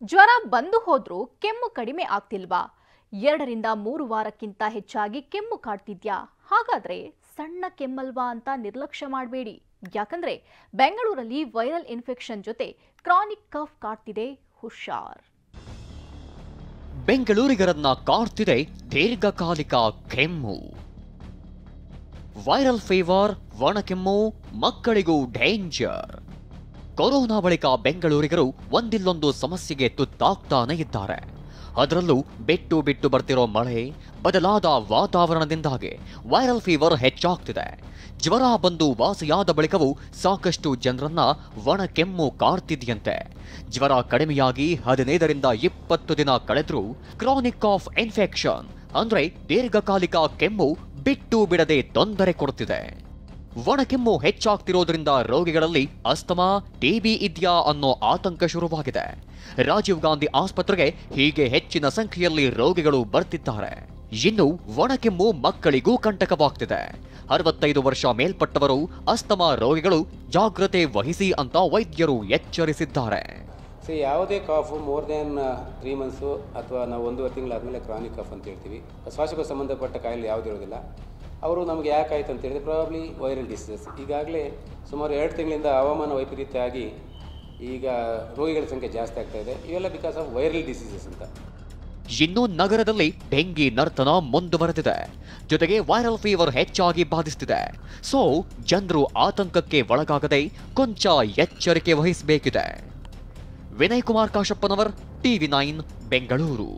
ಜ್ವರ ಬಂದು ಹೋದ್ರೂ ಕೆಮ್ಮು ಕಡಿಮೆ ಆಗ್ತಿಲ್ವಾ? 2ರಿಂದ 3 ವಾರಕ್ಕಿಂತ ಹೆಚ್ಚಾಗಿ ಕೆಮ್ಮು ಕಾಡ್ತಿದ್ಯಾ? ಹಾಗಾದ್ರೆ ಸಣ್ಣ ಕೆಮ್ಮಲ್ವಾ ಅಂತ ನಿರ್ಲಕ್ಷ್ಯ ಮಾಡಬೇಡಿ. ಯಾಕಂದ್ರೆ ಬೆಂಗಳೂರಲ್ಲಿ ವೈರಲ್ ಇನ್ಫೆಕ್ಷನ್ ಜೊತೆ ಕ್ರಾನಿಕ್ ಕಫ್ ಕಾಡ್ತಿದೆ. ಹುಷಾರ್. ಬೆಂಗಳೂರಿಗರನ್ನ ಕಾಡ್ತಿದೆ ದೀರ್ಘಕಾಲಿಕ ಕೆಮ್ಮು. ವೈರಲ್ ಫೀವರ್, ಒಣಕೆಮ್ಮು, ಮಕ್ಕಳಿಗೂ ಡೇಂಜರ್. ಕೊರೋನಾ ಬಳಿಕ ಬೆಂಗಳೂರಿಗರು ಒಂದಿಲ್ಲೊಂದು ಸಮಸ್ಯೆಗೆ ತುತ್ತಾಗ್ತಾನೆ ಇದ್ದಾರೆ. ಅದರಲ್ಲೂ ಬಿಟ್ಟು ಬಿಟ್ಟು ಬರ್ತಿರೋ ಮಳೆ, ಬದಲಾದ ವಾತಾವರಣದಿಂದಾಗಿ ವೈರಲ್ ಫೀವರ್ ಹೆಚ್ಚಾಗ್ತಿದೆ. ಜ್ವರ ಬಂದು ವಾಸಿಯಾದ ಬಳಿಕವೂ ಸಾಕಷ್ಟು ಜನರನ್ನ ಒಣಕೆಮ್ಮು ಕಾಡ್ತಿದೆಯಂತೆ. ಜ್ವರ ಕಡಿಮೆಯಾಗಿ 15ರಿಂದ 20 ದಿನ ಕಳೆದ್ರೂ ಕ್ರಾನಿಕ್ ಕಾಫ್ ಇನ್ಫೆಕ್ಷನ್ ಅಂದ್ರೆ ದೀರ್ಘಕಾಲಿಕ ಕೆಮ್ಮು ಬಿಟ್ಟು ಬಿಡದೆ ತೊಂದರೆ ಕೊಡ್ತಿದೆ. ಒಣಕೆಮ್ಮು ಹೆಚ್ಚಾಗ್ತಿರೋದ್ರಿಂದ ರೋಗಿಗಳಲ್ಲಿ ಅಸ್ತಮಾ, ಟಿಬಿ ಇದೆಯಾ ಅನ್ನೋ ಆತಂಕ ಶುರುವಾಗಿದೆ. ರಾಜೀವ್ ಗಾಂಧಿ ಆಸ್ಪತ್ರೆಗೆ ಹೀಗೆ ಹೆಚ್ಚಿನ ಸಂಖ್ಯೆಯಲ್ಲಿ ರೋಗಿಗಳು ಬರ್ತಿದ್ದಾರೆ. ಇನ್ನು ಒಣಕೆಮ್ಮು ಮಕ್ಕಳಿಗೂ ಕಂಟಕವಾಗ್ತಿದೆ. 65 ವರ್ಷ ಮೇಲ್ಪಟ್ಟವರು, ಅಸ್ತಮಾ ರೋಗಿಗಳು ಜಾಗ್ರತೆ ವಹಿಸಿ ಅಂತ ವೈದ್ಯರು ಎಚ್ಚರಿಸಿದ್ದಾರೆ. ಯಾವುದೇ ಕಾಫು ಮೋರ್ ದ್ಯಾನ್ 3 ಮಂತ್ಸು ಅಥವಾ ನಾವು 1.5 ತಿಂಗಳಾದಮೇಲೆ ಕ್ರಾನಿಕ್ ಕಫ್ ಅಂತ ಹೇಳ್ತೀವಿ. ಶ್ವಾಸಕೋಶ ಸಂಬಂಧಪಟ್ಟ ಕಾಯಿಲೆ ಯಾವುದಿರೋದಿಲ್ಲ. ಅವರು ನಮಗೆ ಯಾಕಾಯ್ತು ಅಂತ ಹೇಳಿದ್ರೆ ಪ್ರಾಬಬ್ಲಿ ವೈರಲ್ ಡಿಸೀಸಸ್. ಈಗಾಗಲೇ ಸುಮಾರು 2 ತಿಂಗಳಿಂದ ಹವಾಮಾನ ವೈಪರೀತ್ಯ ಆಗಿ ಈಗ ರೋಗಿಗಳ ಸಂಖ್ಯೆ ಜಾಸ್ತಿ ಆಗ್ತಾ ಇದೆ. ಇವೆಲ್ಲ ಬಿಕಾಸ್ ಆಫ್ ವೈರಲ್ ಡಿಸೀಸಸ್ ಅಂತ. ಇನ್ನು ನಗರದಲ್ಲಿ ಡೆಂಗಿ ನರ್ತನ ಮುಂದುವರೆದಿದೆ. ಜೊತೆಗೆ ವೈರಲ್ ಫೀವರ್ ಹೆಚ್ಚಾಗಿ ಬಾಧಿಸುತ್ತಿದೆ. ಸೊ ಜನರು ಆತಂಕಕ್ಕೆ ಒಳಗಾಗದೆ ಕೊಂಚ ಎಚ್ಚರಿಕೆ ವಹಿಸಬೇಕಿದೆ. ವಿನಯ್ ಕುಮಾರ್ ಕಾಶಪ್ಪನವರ್, TV9 ಬೆಂಗಳೂರು.